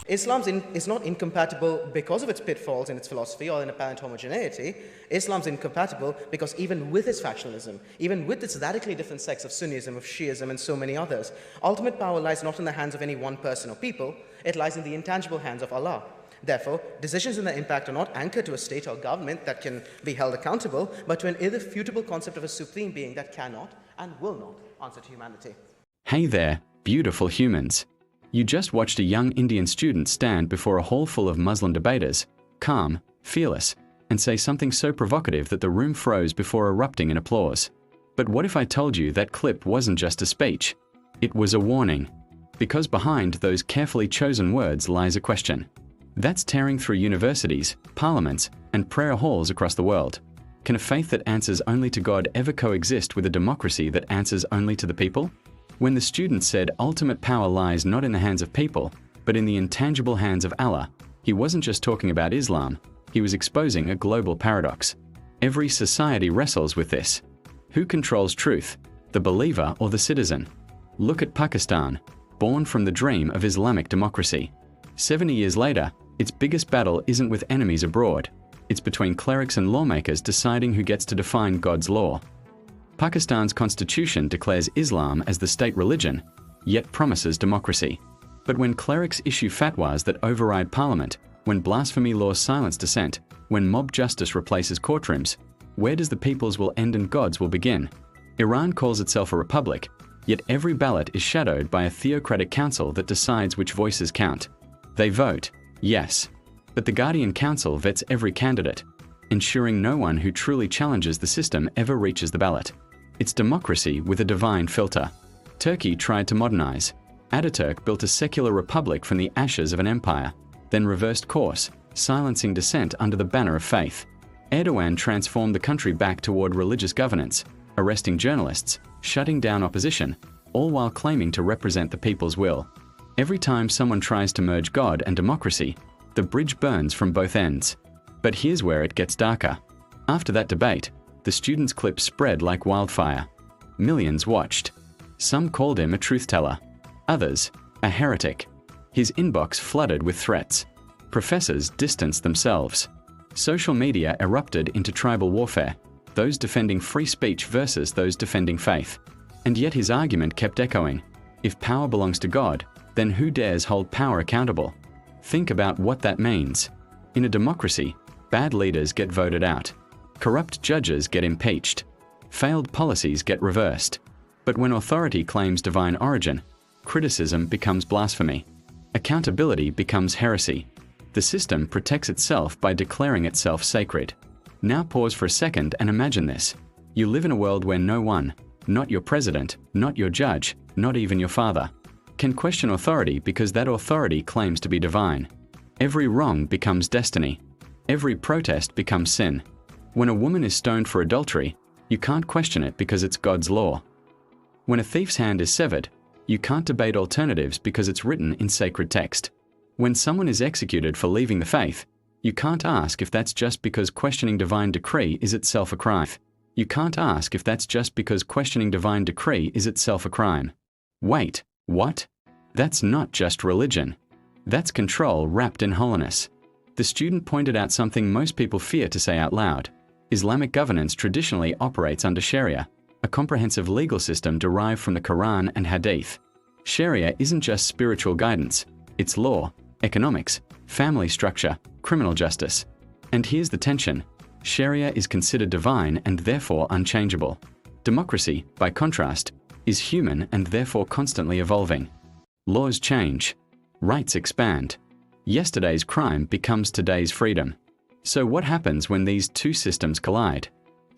Is not incompatible because of its pitfalls in its philosophy or in apparent homogeneity. Islam's incompatible because even with its factionalism, even with its radically different sects of Sunnism, of Shiism, and so many others, ultimate power lies not in the hands of any one person or people, it lies in the intangible hands of Allah. Therefore, decisions and their impact are not anchored to a state or government that can be held accountable, but to an irrefutable concept of a supreme being that cannot and will not answer to humanity. Hey there, beautiful humans. You just watched a young Indian student stand before a hall full of Muslim debaters, calm, fearless, and say something so provocative that the room froze before erupting in applause. But what if I told you that clip wasn't just a speech? It was a warning. Because behind those carefully chosen words lies a question. That's tearing through universities, parliaments, and prayer halls across the world. Can a faith that answers only to God ever coexist with a democracy that answers only to the people? When the student said ultimate power lies not in the hands of people, but in the intangible hands of Allah, he wasn't just talking about Islam, he was exposing a global paradox. Every society wrestles with this. Who controls truth, the believer or the citizen? Look at Pakistan, born from the dream of Islamic democracy. 70 years later, its biggest battle isn't with enemies abroad, it's between clerics and lawmakers deciding who gets to define God's law. Pakistan's constitution declares Islam as the state religion, yet promises democracy. But when clerics issue fatwas that override parliament, when blasphemy laws silence dissent, when mob justice replaces courtrooms, where does the people's will end and God's will begin? Iran calls itself a republic, yet every ballot is shadowed by a theocratic council that decides which voices count. They vote, yes, but the Guardian Council vets every candidate, ensuring no one who truly challenges the system ever reaches the ballot. It's democracy with a divine filter. Turkey tried to modernize. Ataturk built a secular republic from the ashes of an empire, then reversed course, silencing dissent under the banner of faith. Erdogan transformed the country back toward religious governance, arresting journalists, shutting down opposition, all while claiming to represent the people's will. Every time someone tries to merge God and democracy, the bridge burns from both ends. But here's where it gets darker. After that debate, the student's clip spread like wildfire. Millions watched. Some called him a truth-teller. Others, a heretic. His inbox flooded with threats. Professors distanced themselves. Social media erupted into tribal warfare, those defending free speech versus those defending faith. And yet his argument kept echoing. If power belongs to God, then who dares hold power accountable? Think about what that means. In a democracy, bad leaders get voted out. Corrupt judges get impeached. Failed policies get reversed. But when authority claims divine origin, criticism becomes blasphemy. Accountability becomes heresy. The system protects itself by declaring itself sacred. Now pause for a second and imagine this. You live in a world where no one, not your president, not your judge, not even your father, can question authority because that authority claims to be divine. Every wrong becomes destiny. Every protest becomes sin. When a woman is stoned for adultery, you can't question it because it's God's law. When a thief's hand is severed, you can't debate alternatives because it's written in sacred text. When someone is executed for leaving the faith, you can't ask if that's just because questioning divine decree is itself a crime. You can't ask if that's just because questioning divine decree is itself a crime. Wait, what? That's not just religion. That's control wrapped in holiness. The student pointed out something most people fear to say out loud. Islamic governance traditionally operates under Sharia, a comprehensive legal system derived from the Quran and Hadith. Sharia isn't just spiritual guidance, it's law, economics, family structure, criminal justice. And here's the tension. Sharia is considered divine and therefore unchangeable. Democracy, by contrast, is human and therefore constantly evolving. Laws change. Rights expand. Yesterday's crime becomes today's freedom. So what happens when these two systems collide?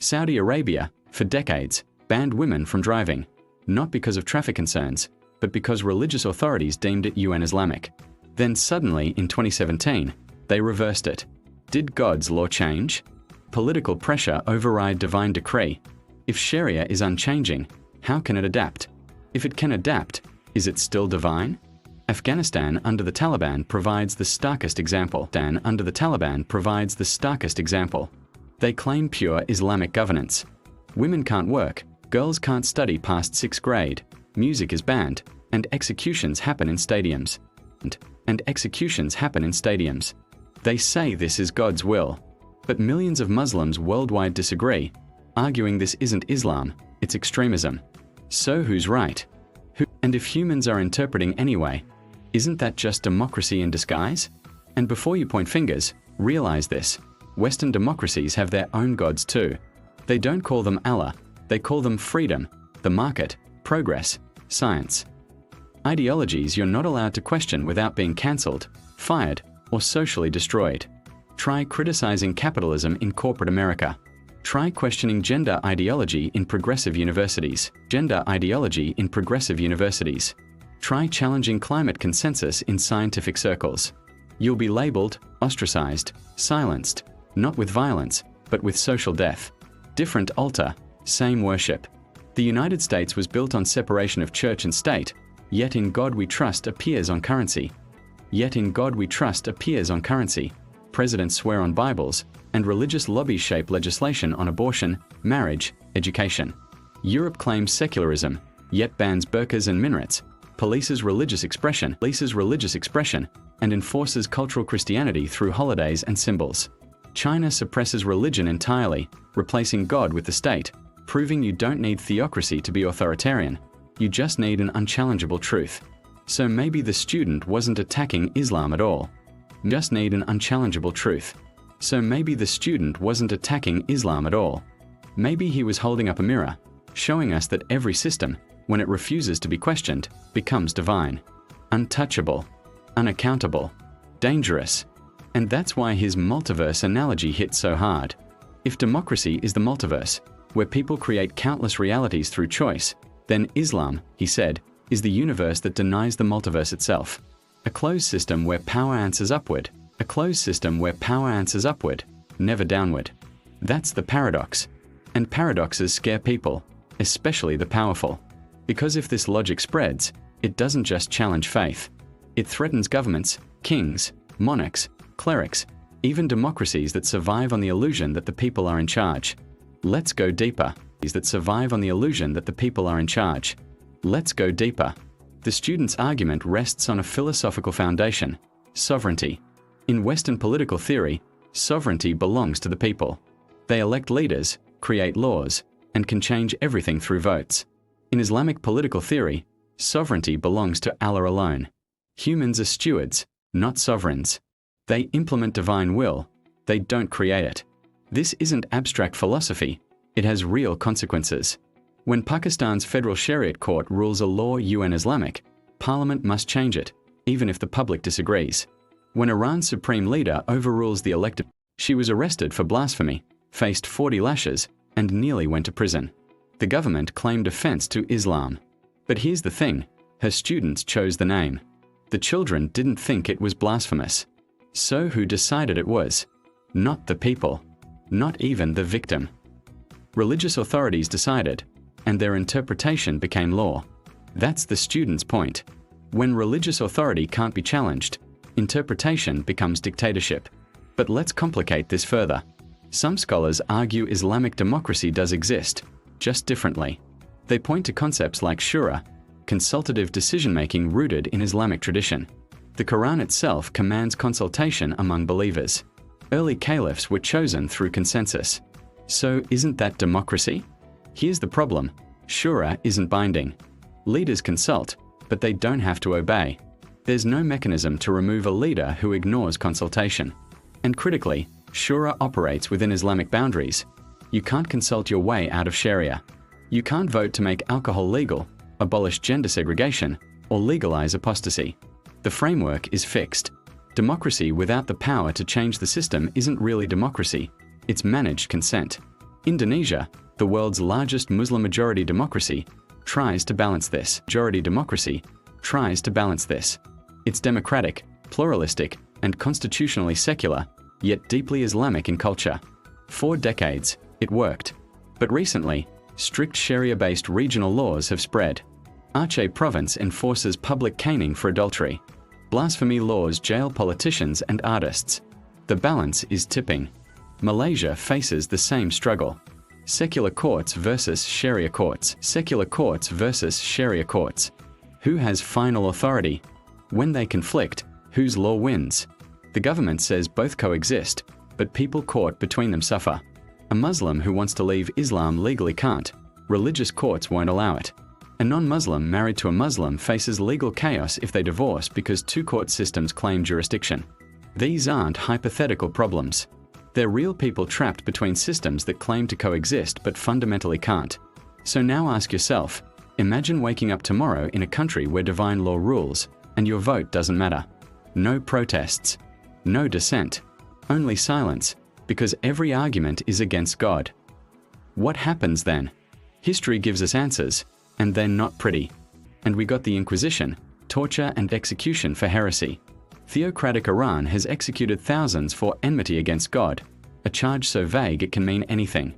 Saudi Arabia, for decades, banned women from driving, not because of traffic concerns, but because religious authorities deemed it un-Islamic. Then suddenly, in 2017, they reversed it. Did God's law change? Political pressure override divine decree. If Sharia is unchanging, how can it adapt? If it can adapt, is it still divine? Afghanistan under the Taliban provides the starkest example. They claim pure Islamic governance. Women can't work, girls can't study past 6th grade, music is banned, and executions happen in stadiums. and executions happen in stadiums. They say this is God's will. But millions of Muslims worldwide disagree, arguing this isn't Islam, it's extremism. So who's right? And if humans are interpreting anyway, isn't that just democracy in disguise? And before you point fingers, realize this: Western democracies have their own gods too. They don't call them Allah, they call them freedom, the market, progress, science. Ideologies you're not allowed to question without being cancelled, fired, or socially destroyed. Try criticizing capitalism in corporate America. Try questioning gender ideology in progressive universities. Gender ideology in progressive universities. Try challenging climate consensus in scientific circles. You'll be labeled, ostracized, silenced, not with violence, but with social death. Different altar, same worship. The United States was built on separation of church and state, yet in God we trust appears on currency. Yet in God we trust appears on currency. Presidents swear on Bibles, and religious lobbies shape legislation on abortion, marriage, education. Europe claims secularism, yet bans burqas and minarets, polices religious expression, and enforces cultural Christianity through holidays and symbols. China suppresses religion entirely, replacing God with the state, proving you don't need theocracy to be authoritarian. You just need an unchallengeable truth. So maybe the student wasn't attacking Islam at all. Just need an unchallengeable truth. So maybe the student wasn't attacking Islam at all. Maybe he was holding up a mirror, showing us that every system, when it refuses to be questioned, becomes divine, untouchable, unaccountable, dangerous. And that's why his multiverse analogy hits so hard. If democracy is the multiverse, where people create countless realities through choice, then Islam, he said, is the universe that denies the multiverse itself. A closed system where power answers upward. A closed system where power answers upward, never downward. That's the paradox. And paradoxes scare people, especially the powerful. Because if this logic spreads, it doesn't just challenge faith. It threatens governments, kings, monarchs, clerics, even democracies that survive on the illusion that the people are in charge. Let's go deeper. That survive on the illusion that the people are in charge. Let's go deeper. The student's argument rests on a philosophical foundation: sovereignty. In Western political theory, sovereignty belongs to the people. They elect leaders, create laws, and can change everything through votes. In Islamic political theory, sovereignty belongs to Allah alone. Humans are stewards, not sovereigns. They implement divine will, they don't create it. This isn't abstract philosophy, it has real consequences. When Pakistan's federal Shariat court rules a law UN Islamic, Parliament must change it, even if the public disagrees. When Iran's supreme leader overrules the elected, she was arrested for blasphemy, faced 40 lashes, and nearly went to prison. The government claimed offense to Islam. But here's the thing, her students chose the name. The children didn't think it was blasphemous. So who decided it was? Not the people. Not even the victim. Religious authorities decided, and their interpretation became law. That's the student's point. When religious authority can't be challenged, interpretation becomes dictatorship. But let's complicate this further. Some scholars argue Islamic democracy does exist, just differently. They point to concepts like shura, consultative decision-making rooted in Islamic tradition. The Quran itself commands consultation among believers. Early caliphs were chosen through consensus. So isn't that democracy? Here's the problem. Shura isn't binding. Leaders consult, but they don't have to obey. There's no mechanism to remove a leader who ignores consultation. And critically, Shura operates within Islamic boundaries. You can't consult your way out of Sharia. You can't vote to make alcohol legal, abolish gender segregation, or legalize apostasy. The framework is fixed. Democracy without the power to change the system isn't really democracy, it's managed consent. Indonesia, the world's largest Muslim-majority democracy, tries to balance this. It's democratic, pluralistic, and constitutionally secular, yet deeply Islamic in culture. For decades, it worked. But recently, strict Sharia-based regional laws have spread. Aceh province enforces public caning for adultery. Blasphemy laws jail politicians and artists. The balance is tipping. Malaysia faces the same struggle. Secular courts versus Sharia courts. Who has final authority? When they conflict, whose law wins? The government says both coexist, but people caught between them suffer. A Muslim who wants to leave Islam legally can't. Religious courts won't allow it. A non-Muslim married to a Muslim faces legal chaos if they divorce because two court systems claim jurisdiction. These aren't hypothetical problems. They're real people trapped between systems that claim to coexist but fundamentally can't. So now ask yourself, imagine waking up tomorrow in a country where divine law rules and your vote doesn't matter. No protests. No dissent. Only silence, because every argument is against God. What happens then? History gives us answers, and they're not pretty. And we got the Inquisition, torture and execution for heresy. Theocratic Iran has executed thousands for enmity against God, a charge so vague it can mean anything.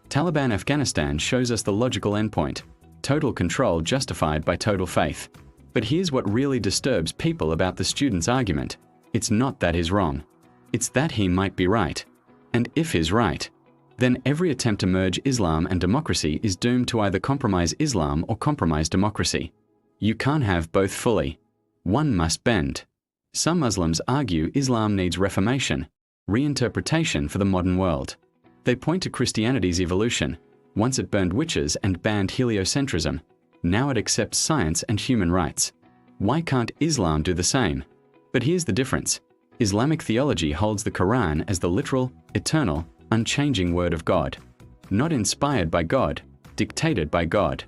Taliban Afghanistan shows us the logical endpoint, total control justified by total faith. But here's what really disturbs people about the student's argument. It's not that he's wrong. It's that he might be right. And if he's right, then every attempt to merge Islam and democracy is doomed to either compromise Islam or compromise democracy. You can't have both fully. One must bend. Some Muslims argue Islam needs reformation, reinterpretation for the modern world. They point to Christianity's evolution. Once it burned witches and banned heliocentrism. Now it accepts science and human rights. Why can't Islam do the same? But here's the difference. Islamic theology holds the Quran as the literal, eternal, unchanging word of God. Not inspired by God, dictated by God.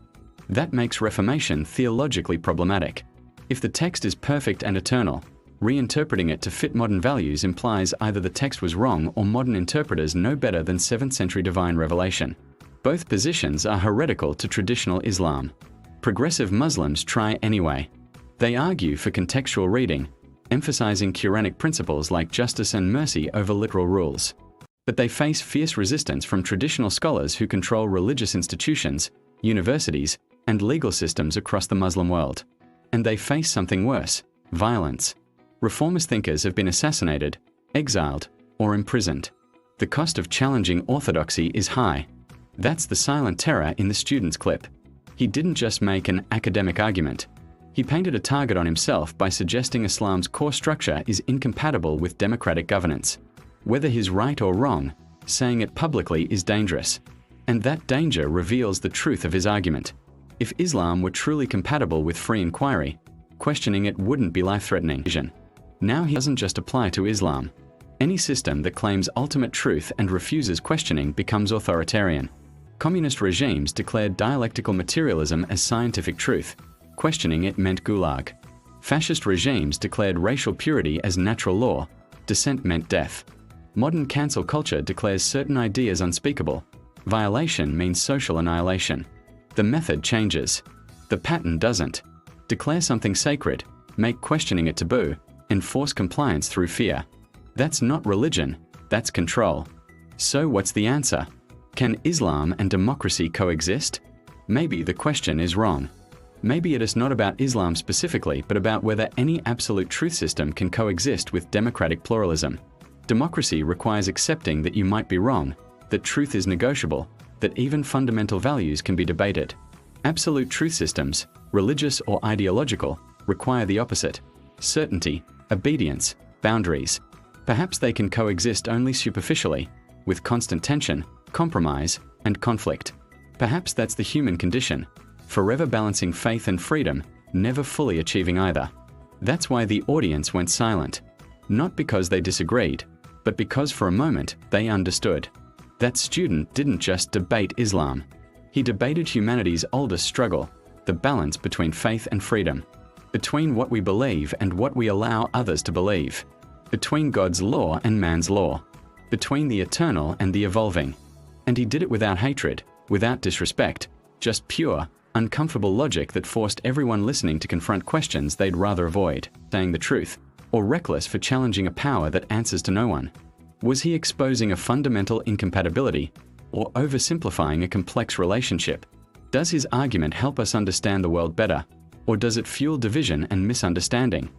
That makes reformation theologically problematic. If the text is perfect and eternal, reinterpreting it to fit modern values implies either the text was wrong or modern interpreters know better than 7th century divine revelation. Both positions are heretical to traditional Islam. Progressive Muslims try anyway. They argue for contextual reading, emphasizing Quranic principles like justice and mercy over literal rules. But they face fierce resistance from traditional scholars who control religious institutions, universities, and legal systems across the Muslim world. And they face something worse, violence. Reformist thinkers have been assassinated, exiled, or imprisoned. The cost of challenging orthodoxy is high. That's the silent terror in the student's clip. He didn't just make an academic argument. He painted a target on himself by suggesting Islam's core structure is incompatible with democratic governance. Whether he's right or wrong, saying it publicly is dangerous. And that danger reveals the truth of his argument. If Islam were truly compatible with free inquiry, questioning it wouldn't be life-threatening. Now he doesn't just apply to Islam. Any system that claims ultimate truth and refuses questioning becomes authoritarian. Communist regimes declared dialectical materialism as scientific truth. Questioning it meant gulag. Fascist regimes declared racial purity as natural law. Dissent meant death. Modern cancel culture declares certain ideas unspeakable. Violation means social annihilation. The method changes. The pattern doesn't. Declare something sacred, make questioning it taboo, enforce compliance through fear. That's not religion, that's control. So what's the answer? Can Islam and democracy coexist? Maybe the question is wrong. Maybe it is not about Islam specifically, but about whether any absolute truth system can coexist with democratic pluralism. Democracy requires accepting that you might be wrong, that truth is negotiable, that even fundamental values can be debated. Absolute truth systems, religious or ideological, require the opposite: certainty, obedience, boundaries. Perhaps they can coexist only superficially, with constant tension, compromise, and conflict. Perhaps that's the human condition, forever balancing faith and freedom, never fully achieving either. That's why the audience went silent. Not because they disagreed, but because for a moment they understood. That student didn't just debate Islam. He debated humanity's oldest struggle, the balance between faith and freedom, between what we believe and what we allow others to believe, between God's law and man's law, between the eternal and the evolving. And he did it without hatred, without disrespect, just pure, uncomfortable logic that forced everyone listening to confront questions they'd rather avoid, saying the truth, or reckless for challenging a power that answers to no one. Was he exposing a fundamental incompatibility, or oversimplifying a complex relationship? Does his argument help us understand the world better, or does it fuel division and misunderstanding?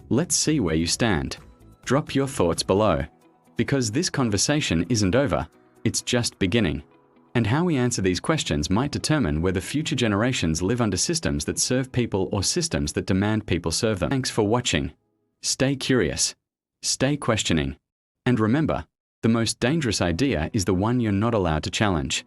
Let's see where you stand. Drop your thoughts below. Because this conversation isn't over, it's just beginning. And how we answer these questions might determine whether future generations live under systems that serve people or systems that demand people serve them. Thanks for watching. Stay curious. Stay questioning. And remember, the most dangerous idea is the one you're not allowed to challenge.